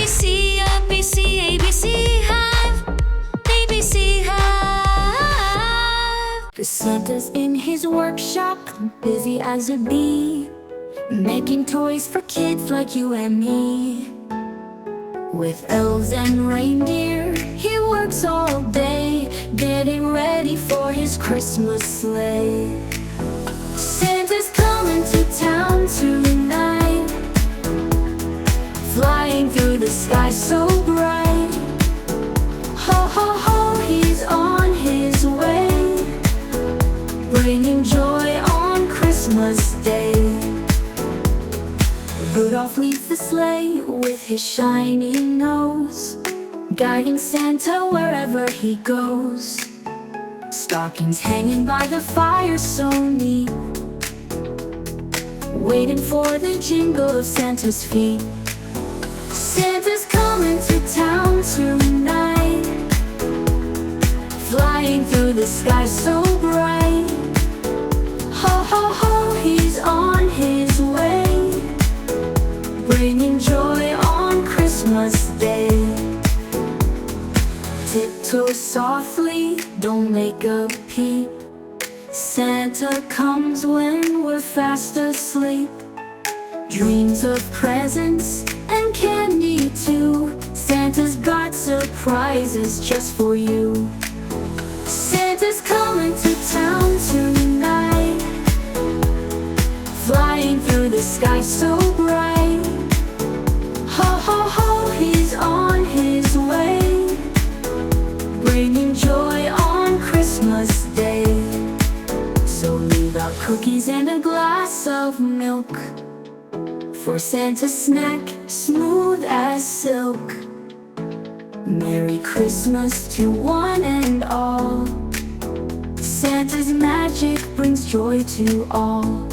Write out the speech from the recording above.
ABC, ABC, ABC Hive, ABC Hive. The Santa's in his workshop, busy as a bee, making toys for kids like you and me. With elves and reindeer, he works all day, getting ready for his Christmas sleigh. Santa's coming to town tonight, flying through the sky so bright. Ho, ho, ho, he's on his way, bringing joy on Christmas Day. Rudolph leads the sleigh with his shiny nose, guiding Santa wherever he goes. Stockings hanging by the fire so neat, waiting for the jingle of Santa's feet. Santa's coming to town tonight, flying through the sky so bright. Ho, ho, ho, he's on his way, bringing joy on Christmas Day. Tiptoe softly, don't make a peep, Santa comes when we're fast asleep. Dreams of presents and candy too, Santa's got surprises just for you. Santa's coming to town tonight, flying through the sky so bright. Ho, ho, ho, he's on his way, bringing joy on Christmas Day. So leave out cookies and a glass of milk for Santa's snack, smooth as silk. Merry Christmas to one and all, Santa's magic brings joy to all.